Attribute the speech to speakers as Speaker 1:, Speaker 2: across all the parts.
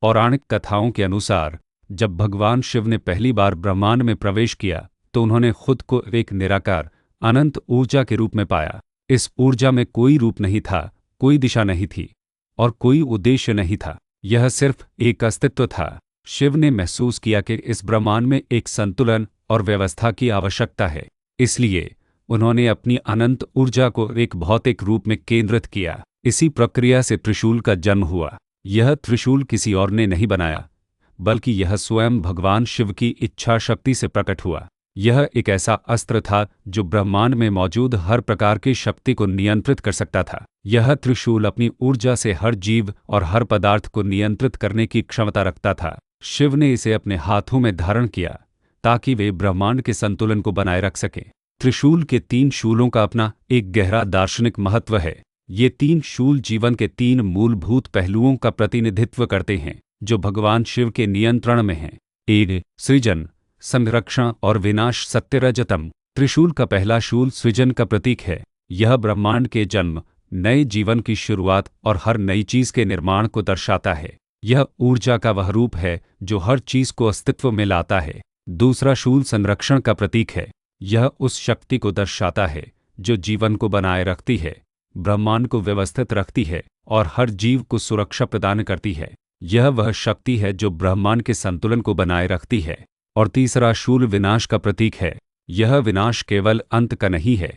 Speaker 1: पौराणिक कथाओं के अनुसार जब भगवान शिव ने पहली बार ब्रह्मांड में प्रवेश किया तो उन्होंने खुद को एक निराकार अनंत ऊर्जा के रूप में पाया। इस ऊर्जा में कोई रूप नहीं था, कोई दिशा नहीं थी और कोई उद्देश्य नहीं था। यह सिर्फ एक अस्तित्व था। शिव ने महसूस किया कि इस ब्रह्मांड में एक संतुलन और व्यवस्था की आवश्यकता है। इसलिए उन्होंने अपनी अनंत ऊर्जा को एक भौतिक रूप में केंद्रित किया। इसी प्रक्रिया से त्रिशूल का जन्म हुआ। यह त्रिशूल किसी और ने नहीं बनाया, बल्कि यह स्वयं भगवान शिव की इच्छा शक्ति से प्रकट हुआ। यह एक ऐसा अस्त्र था जो ब्रह्मांड में मौजूद हर प्रकार की शक्ति को नियंत्रित कर सकता था। यह त्रिशूल अपनी ऊर्जा से हर जीव और हर पदार्थ को नियंत्रित करने की क्षमता रखता था। शिव ने इसे अपने हाथों में धारण किया ताकि वे ब्रह्मांड के संतुलन को बनाए रख सकें। त्रिशूल के 3 शूलों का अपना एक गहरा दार्शनिक महत्व है। ये 3 शूल जीवन के 3 मूलभूत पहलुओं का प्रतिनिधित्व करते हैं जो भगवान शिव के नियंत्रण में हैं। एक सृजन, संरक्षण और विनाश। सत्यरजतम। त्रिशूल का पहला शूल सृजन का प्रतीक है। यह ब्रह्मांड के जन्म, नए जीवन की शुरुआत और हर नई चीज के निर्माण को दर्शाता है। यह ऊर्जा का वह रूप है जो हर चीज को अस्तित्व में लाता है। दूसरा शूल संरक्षण का प्रतीक है। यह उस शक्ति को दर्शाता है जो जीवन को बनाए रखती है, ब्रह्मांड को व्यवस्थित रखती है और हर जीव को सुरक्षा प्रदान करती है। यह वह शक्ति है जो ब्रह्मांड के संतुलन को बनाए रखती है। और तीसरा शूल विनाश का प्रतीक है। यह विनाश केवल अंत का नहीं है,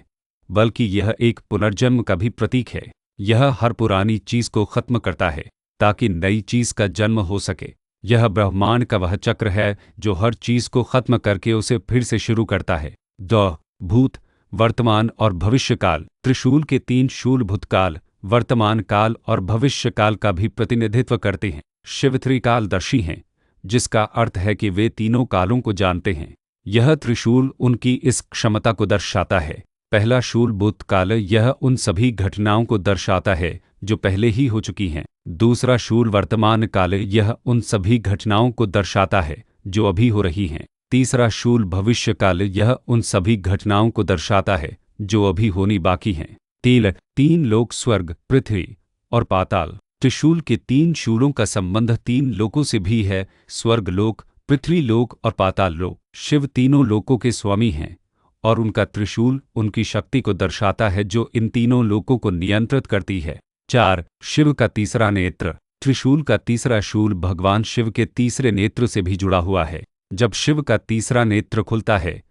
Speaker 1: बल्कि यह एक पुनर्जन्म का भी प्रतीक है। यह हर पुरानी चीज को खत्म करता है ताकि नई चीज का जन्म हो सके। यह ब्रह्मांड का वह चक्र है जो हर चीज को खत्म करके उसे फिर से शुरू करता है। भूत, वर्तमान और भविष्यकाल। त्रिशूल के 3 शूल भूतकाल, वर्तमान काल और भविष्यकाल का भी प्रतिनिधित्व करते हैं। शिव त्रिकालदर्शी हैं, जिसका अर्थ है कि वे तीनों कालों को जानते हैं। यह त्रिशूल उनकी इस क्षमता को दर्शाता है। पहला शूल भूतकाल, यह उन सभी घटनाओं को दर्शाता है जो पहले ही हो चुकी हैं। दूसरा शूल वर्तमान काल, यह उन सभी घटनाओं को दर्शाता है जो अभी हो रही हैं। तीसरा शूल भविष्य काल, यह उन सभी घटनाओं को दर्शाता है जो अभी होनी बाकी हैं। 3 लोक, स्वर्ग, पृथ्वी और पाताल। त्रिशूल के 3 शूलों का संबंध 3 लोकों से भी है, स्वर्ग लोक, पृथ्वी लोक और पाताल लोक। शिव तीनों लोकों के स्वामी हैं और उनका त्रिशूल उनकी शक्ति को दर्शाता है जो इन तीनों लोकों को नियंत्रित करती है। 4 शिव का तीसरा नेत्र। त्रिशूल का तीसरा शूल भगवान शिव के तीसरे नेत्र से भी जुड़ा हुआ है। जब शिव का तीसरा नेत्र खुलता है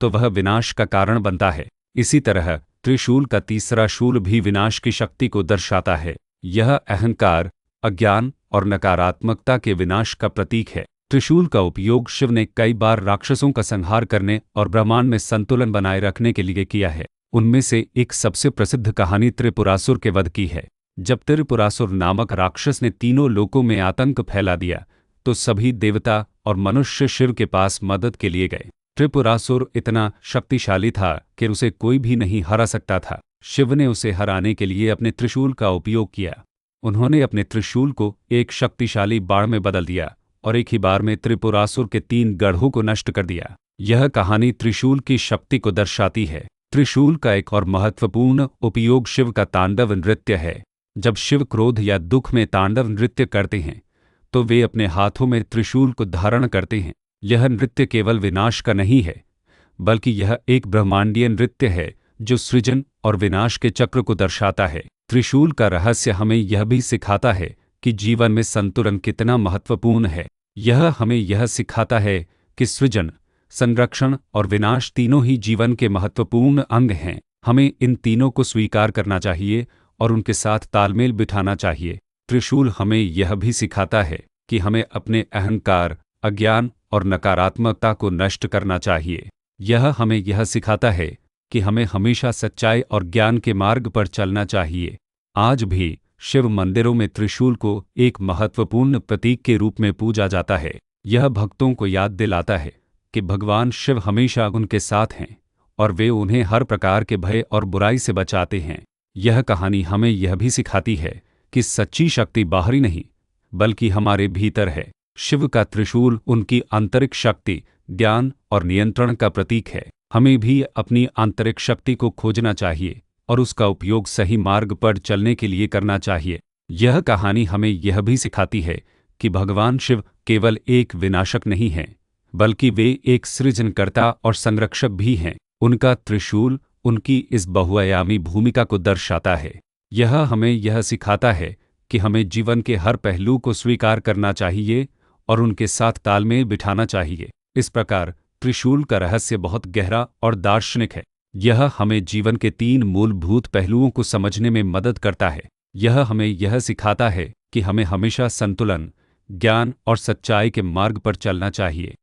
Speaker 1: तो वह विनाश का कारण बनता है। इसी तरह त्रिशूल का तीसरा शूल भी विनाश की शक्ति को दर्शाता है। यह अहंकार, अज्ञान और नकारात्मकता के विनाश का प्रतीक है। त्रिशूल का उपयोग शिव ने कई बार राक्षसों का संहार करने और ब्रह्मांड में संतुलन बनाए रखने के लिए किया है। उनमें से एक सबसे प्रसिद्ध कहानी त्रिपुरासुर के वध की है। जब त्रिपुरासुर नामक राक्षस ने तीनों लोकों में आतंक फैला दिया तो सभी देवता और मनुष्य शिव के पास मदद के लिए गए। त्रिपुरासुर इतना शक्तिशाली था कि उसे कोई भी नहीं हरा सकता था। शिव ने उसे हराने के लिए अपने त्रिशूल का उपयोग किया। उन्होंने अपने त्रिशूल को एक शक्तिशाली बाण में बदल दिया और एक ही बार में त्रिपुरासुर के 3 गढ़ों को नष्ट कर दिया। यह कहानी त्रिशूल की शक्ति को दर्शाती है। त्रिशूल का एक और महत्वपूर्ण उपयोग शिव का तांडव नृत्य है। जब शिव क्रोध या दुख में तांडव नृत्य करते हैं तो वे अपने हाथों में त्रिशूल को धारण करते हैं। यह नृत्य केवल विनाश का नहीं है, बल्कि यह एक ब्रह्मांडीय नृत्य है जो सृजन और विनाश के चक्र को दर्शाता है। त्रिशूल का रहस्य हमें यह भी सिखाता है कि जीवन में संतुलन कितना महत्वपूर्ण है। यह हमें यह सिखाता है कि सृजन, संरक्षण और विनाश तीनों ही जीवन के महत्वपूर्ण अंग हैं। हमें इन तीनों को स्वीकार करना चाहिए और उनके साथ तालमेल बिठाना चाहिए। त्रिशूल हमें यह भी सिखाता है कि हमें अपने अहंकार, अज्ञान और नकारात्मकता को नष्ट करना चाहिए। यह हमें यह सिखाता है कि हमें हमेशा सच्चाई और ज्ञान के मार्ग पर चलना चाहिए। आज भी शिव मंदिरों में त्रिशूल को एक महत्वपूर्ण प्रतीक के रूप में पूजा जाता है। यह भक्तों को याद दिलाता है कि भगवान शिव हमेशा उनके साथ हैं और वे उन्हें हर प्रकार के भय और बुराई से बचाते हैं। यह कहानी हमें यह भी सिखाती है कि सच्ची शक्ति बाहरी नहीं, बल्कि हमारे भीतर है। शिव का त्रिशूल उनकी आंतरिक शक्ति, ज्ञान और नियंत्रण का प्रतीक है। हमें भी अपनी आंतरिक शक्ति को खोजना चाहिए और उसका उपयोग सही मार्ग पर चलने के लिए करना चाहिए। यह कहानी हमें यह भी सिखाती है कि भगवान शिव केवल एक विनाशक नहीं हैं, बल्कि वे एक सृजनकर्ता और संरक्षक भी हैं। उनका त्रिशूल उनकी इस बहुआयामी भूमिका को दर्शाता है। यह हमें यह सिखाता है कि हमें जीवन के हर पहलू को स्वीकार करना चाहिए और उनके साथ तालमेल बिठाना चाहिए। इस प्रकार त्रिशूल का रहस्य बहुत गहरा और दार्शनिक है। यह हमें जीवन के 3 मूलभूत पहलुओं को समझने में मदद करता है। यह हमें यह सिखाता है कि हमें हमेशा संतुलन, ज्ञान और सच्चाई के मार्ग पर चलना चाहिए।